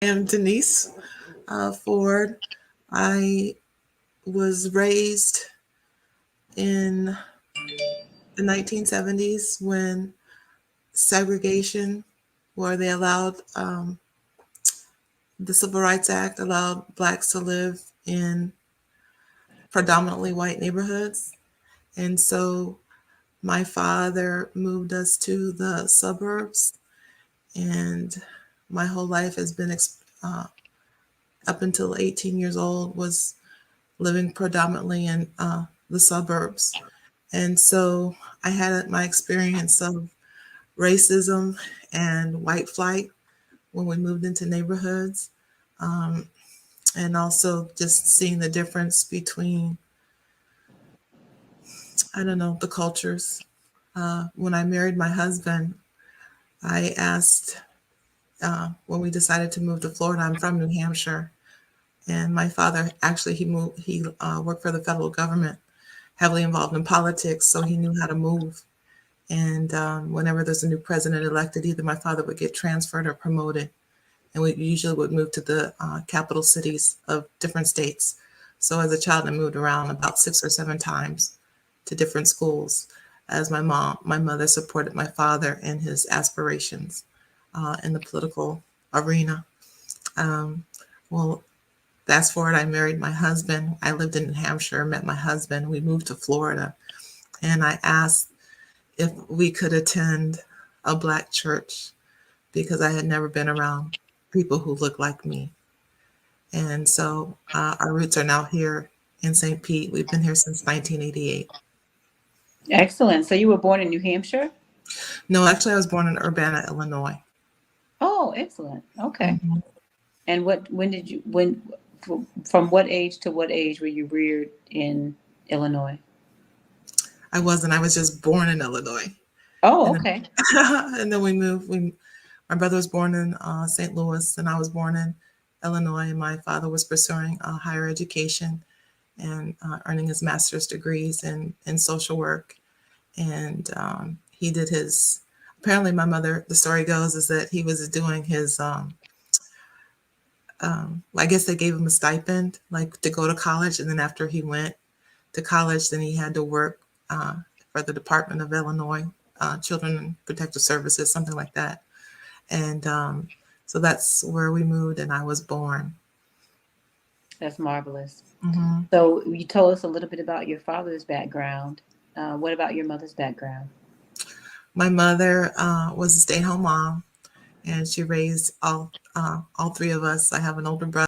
I am Denise Ford. I was raised in the 1970s when segregation, where they allowed the Civil Rights Act, allowed blacks to live in predominantly white neighborhoods. And so my father moved us to the suburbs, and my whole life has been up until 18 years old was living predominantly in the suburbs. And so I had my experience of racism and white flight when we moved into neighborhoods, um, and also just seeing the difference between, I don't know, the cultures. When I married my husband, I asked, when we decided to move to Florida, I'm from New Hampshire, and my father actually he worked for the federal government, heavily involved in politics, so he knew how to move. And whenever there's a new president elected, either my father would get transferred or promoted. And we usually would move to the capital cities of different states. So as a child, I moved around about 6 or 7 times to different schools as my mother supported my father in his aspirations in the political arena. Um, well, fast forward, I married my husband. I lived in New Hampshire, met my husband. We moved to Florida. And I asked if we could attend a black church because I had never been around people who looked like me. And so our roots are now here in St. Pete. We've been here since 1988. Excellent. So you were born in New Hampshire? No, actually, I was born in Urbana, Illinois. Oh, excellent. Okay. Mhm. And when did you, from what age to what age were you reared in Illinois? I wasn't. I was just born in Illinois, Oh, and then, okay. and then we moved. My brother was born in St. Louis, and I was born in Illinois. And my father was pursuing higher education and earning his master's degrees in social work. And he did his. Apparently, my mother. The story goes is that he was doing his. I guess they gave him a stipend, like to go to college, and then after he went to college, then he had to work uh, for the Department of Illinois Children and Protective Services, something like that. And so that's where we moved, and I was born. That's marvelous. Hmm. So you told us a little bit about your father's background. What about your mother's background? My mother was a stay-at-home mom, and she raised all three of us. I have an older brother.